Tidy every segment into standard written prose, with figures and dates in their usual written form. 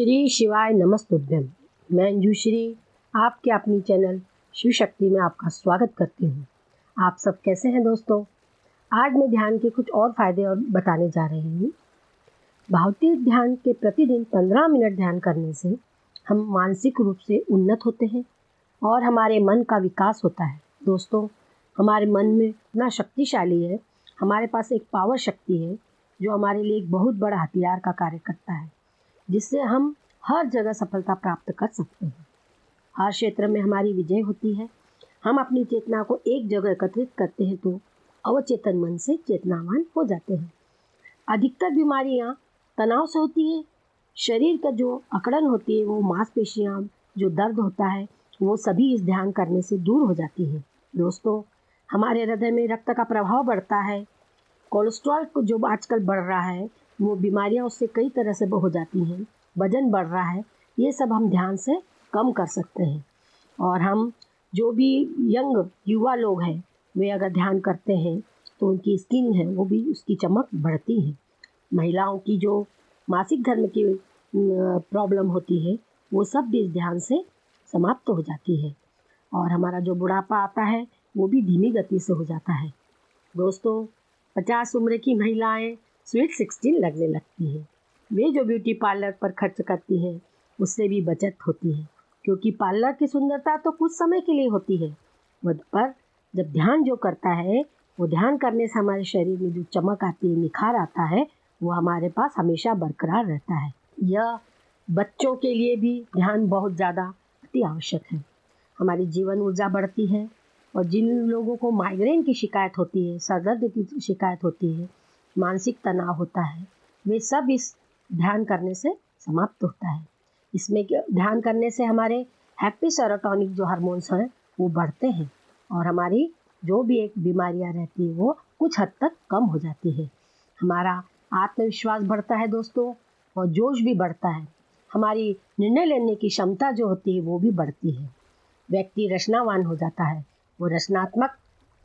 श्री शिवाय नमस्तुभ्यम। मैं अंजुश्री आपके अपनी चैनल शिव शक्ति में आपका स्वागत करती हूँ। आप सब कैसे हैं दोस्तों? आज मैं ध्यान के कुछ और फायदे और बताने जा रही हूँ। भावतीय ध्यान के प्रतिदिन 15 मिनट ध्यान करने से हम मानसिक रूप से उन्नत होते हैं और हमारे मन का विकास होता है। दोस्तों, हमारे मन में इतना शक्तिशाली है, हमारे पास एक पावर शक्ति है जो हमारे लिए एक बहुत बड़ा हथियार का कार्य करता है, जिससे हम हर जगह सफलता प्राप्त कर सकते हैं। हर क्षेत्र में हमारी विजय होती है। हम अपनी चेतना को एक जगह एकत्रित करते हैं तो अवचेतन मन से चेतनावान हो जाते हैं। अधिकतर बीमारियां तनाव से होती है। शरीर का जो अकड़न होती है, वो मांसपेशियां, जो दर्द होता है, वो सभी इस ध्यान करने से दूर हो जाती है। दोस्तों, हमारे हृदय में रक्त का प्रभाव बढ़ता है। कोलेस्ट्रॉल को जो आजकल बढ़ रहा है, वो बीमारियां उससे कई तरह से हो जाती हैं। वजन बढ़ रहा है, ये सब हम ध्यान से कम कर सकते हैं। और हम जो भी यंग युवा लोग हैं, वे अगर ध्यान करते हैं तो उनकी स्किन है वो भी उसकी चमक बढ़ती है। महिलाओं की जो मासिक धर्म की प्रॉब्लम होती है, वो सब भी इस ध्यान से समाप्त हो जाती है। और हमारा जो बुढ़ापा आता है वो भी धीमी गति से हो जाता है। दोस्तों, 50 उम्र की महिलाएं स्वीट 16 लगने लगती हैं। वे जो ब्यूटी पार्लर पर खर्च करती हैं, उससे भी बचत होती है, क्योंकि पार्लर की सुंदरता तो कुछ समय के लिए होती है, पर जब ध्यान जो करता है, वो ध्यान करने से हमारे शरीर में जो चमक आती है, निखार आता है, वो हमारे पास हमेशा बरकरार रहता है। यह बच्चों के लिए भी ध्यान बहुत ज़्यादा अति आवश्यक है। हमारी जीवन ऊर्जा बढ़ती है और जिन लोगों को माइग्रेन की शिकायत होती है, सर दर्द की शिकायत होती है, मानसिक तनाव होता है, वे सब इस ध्यान करने से समाप्त होता है। इसमें ध्यान करने से हमारे हैप्पी सेरोटोनिन जो हार्मोन्स हैं वो बढ़ते हैं और हमारी जो भी एक बीमारियां रहती है वो कुछ हद तक कम हो जाती है। हमारा आत्मविश्वास बढ़ता है दोस्तों, और जोश भी बढ़ता है। हमारी निर्णय लेने की क्षमता जो होती है वो भी बढ़ती है। व्यक्ति रचनावान हो जाता है, वो रचनात्मक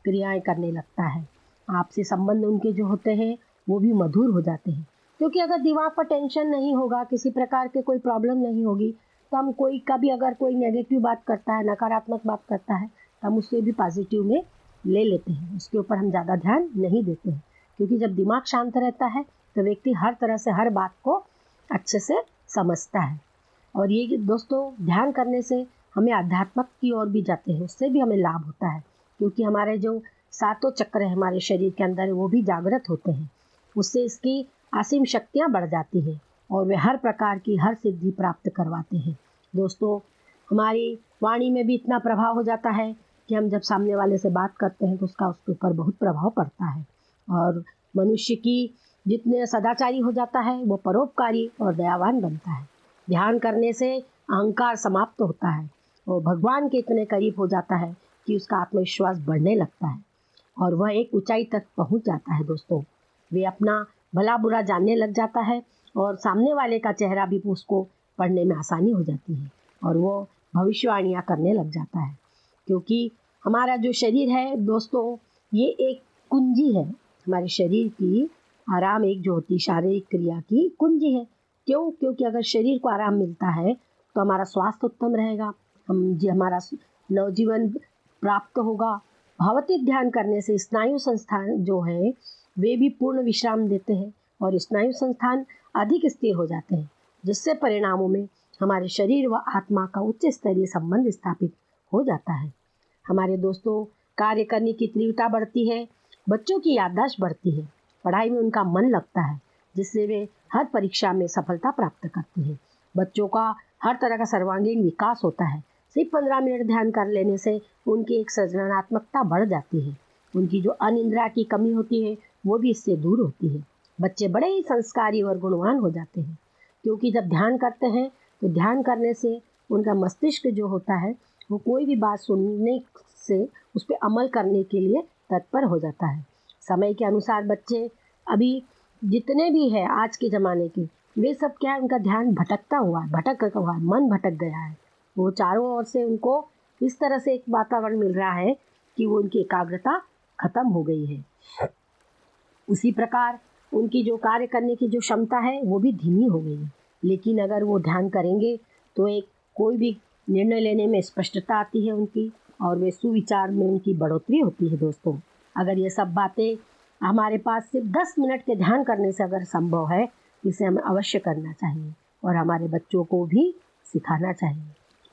क्रियाएं करने लगता है। आपसी संबंध उनके जो होते हैं वो भी मधुर हो जाते हैं, क्योंकि अगर दिमाग पर टेंशन नहीं होगा, किसी प्रकार के कोई प्रॉब्लम नहीं होगी, तो हम कोई कभी अगर कोई नेगेटिव बात करता है, नकारात्मक बात करता है, तो हम उससे भी पॉजिटिव में ले लेते हैं। उसके ऊपर हम ज़्यादा ध्यान नहीं देते हैं, क्योंकि जब दिमाग शांत रहता है तो व्यक्ति हर तरह से हर बात को अच्छे से समझता है। और ये दोस्तों, ध्यान करने से हमें आध्यात्मिक की ओर भी जाते हैं, उससे भी हमें लाभ होता है, क्योंकि हमारे जो सातों चक्र है हमारे शरीर के अंदर, वो भी जागृत होते हैं। उससे इसकी असीम शक्तियाँ बढ़ जाती हैं और वे हर प्रकार की हर सिद्धि प्राप्त करवाते हैं। दोस्तों, हमारी वाणी में भी इतना प्रभाव हो जाता है कि हम जब सामने वाले से बात करते हैं तो उसका उसके ऊपर बहुत प्रभाव पड़ता है। और मनुष्य की जितने सदाचारी हो जाता है, वो परोपकारी और दयावान बनता है। ध्यान करने से अहंकार समाप्त होता है और भगवान के इतने करीब हो जाता है कि उसका आत्मविश्वास बढ़ने लगता है और वह एक ऊंचाई तक पहुंच जाता है। दोस्तों, वे अपना भला बुरा जानने लग जाता है और सामने वाले का चेहरा भी उसको पढ़ने में आसानी हो जाती है और वो भविष्यवाणियाँ करने लग जाता है। क्योंकि हमारा जो शरीर है दोस्तों, ये एक कुंजी है। हमारे शरीर की आराम एक जो होती शारीरिक क्रिया की कुंजी है। क्यों? क्योंकि अगर शरीर को आराम मिलता है तो हमारा स्वास्थ्य उत्तम रहेगा, हमारा नवजीवन प्राप्त होगा। भावतिक ध्यान करने से स्नायु संस्थान जो है वे भी पूर्ण विश्राम देते हैं और स्नायु संस्थान अधिक स्थिर हो जाते हैं, जिससे परिणामों में हमारे शरीर व आत्मा का उच्च स्तरीय संबंध स्थापित हो जाता है। हमारे दोस्तों, कार्य करने की तीव्रता बढ़ती है, बच्चों की याददाश्त बढ़ती है, पढ़ाई में उनका मन लगता है, जिससे वे हर परीक्षा में सफलता प्राप्त करते हैं। बच्चों का हर तरह का सर्वांगीण विकास होता है। सिर्फ 15 मिनट ध्यान कर लेने से उनकी एक सृजनात्मकता बढ़ जाती है। उनकी जो अनिद्रा की कमी होती है वो भी इससे दूर होती है। बच्चे बड़े ही संस्कारी और गुणवान हो जाते हैं, क्योंकि जब ध्यान करते हैं तो ध्यान करने से उनका मस्तिष्क जो होता है वो कोई भी बात सुनने से उस पर अमल करने के लिए तत्पर हो जाता है। समय के अनुसार बच्चे अभी जितने भी हैं आज के ज़माने के, वे सब क्या है, उनका ध्यान भटकता हुआ है, मन भटक गया है। वो चारों ओर से उनको इस तरह से एक वातावरण मिल रहा है कि वो उनकी एकाग्रता खत्म हो गई है। उसी प्रकार उनकी जो कार्य करने की जो क्षमता है वो भी धीमी हो गई है। लेकिन अगर वो ध्यान करेंगे तो एक कोई भी निर्णय लेने में स्पष्टता आती है उनकी, और वे सुविचार में उनकी बढ़ोतरी होती है दोस्तों। अगर ये सब बातें हमारे पास सिर्फ 10 मिनट के ध्यान करने से अगर संभव है, इसे हमें अवश्य करना चाहिए और हमारे बच्चों को भी सिखाना चाहिए।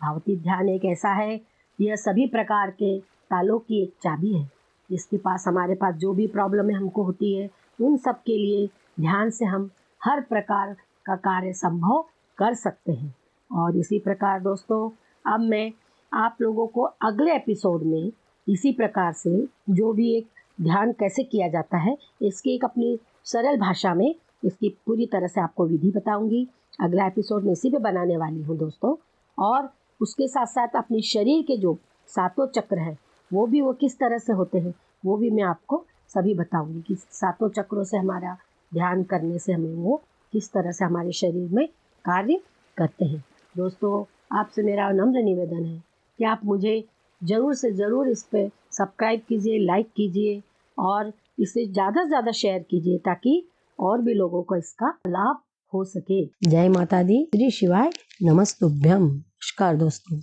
भावतीत ध्यान एक ऐसा है, यह सभी प्रकार के तालों की एक चाबी है। जिसके पास हमारे पास जो भी प्रॉब्लम हमको होती है, उन सब के लिए ध्यान से हम हर प्रकार का कार्य संभव कर सकते हैं। और इसी प्रकार दोस्तों, अब मैं आप लोगों को अगले एपिसोड में इसी प्रकार से जो भी एक ध्यान कैसे किया जाता है, इसकी एक अपनी सरल भाषा में इसकी पूरी तरह से आपको विधि बताऊंगी। अगला एपिसोड मैं इसी पे बनाने वाली हूँ दोस्तों। और उसके साथ साथ अपने शरीर के जो सातों चक्र हैं, वो किस तरह से होते हैं, वो भी मैं आपको सभी बताऊंगी कि सातों चक्रों से हमारा ध्यान करने से हमें वो किस तरह से हमारे शरीर में कार्य करते हैं। दोस्तों, आपसे मेरा नम्र निवेदन है कि आप मुझे ज़रूर से ज़रूर इस पे सब्सक्राइब कीजिए, लाइक कीजिए और इसे ज़्यादा से ज़्यादा शेयर कीजिए ताकि और भी लोगों को इसका लाभ हो सके। जय माता दी, श्री शिवाय, नमस्तुभ्यम। नमस्कार दोस्तों।